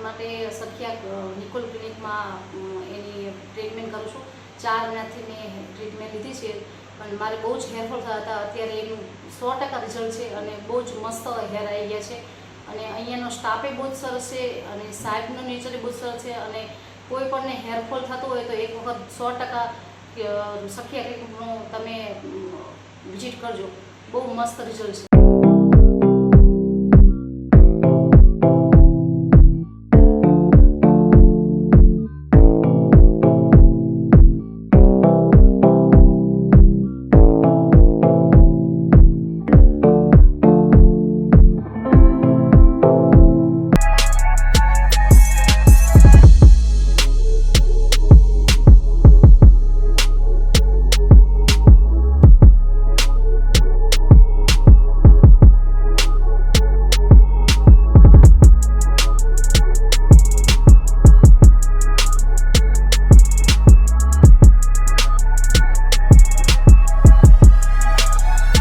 માટે સખિયા નિકોલ ક્લિનિકમાં એની ટ્રીટમેન્ટ કરું છું। 4 મહિનાથી મેં ટ્રીટમેન્ટ લીધી છે, પણ મારે બહુ જ હેરફોલ થતા હતા। અત્યારે એનું 100% રિઝલ્ટ છે અને બહુ જ મસ્ત હેર આવી ગયા છે। અને અહીંયાનો સ્ટાફે બહુ જ સરસ છે અને સાહેબનો નેચર બહુ સરસ છે। અને કોઈ પણને હેરફોલ થતું હોય તો એક વખત 100% સખિયા ક્લિનિકનું તમે વિઝિટ કરજો, બહુ મસ્ત રિઝલ્ટ છે।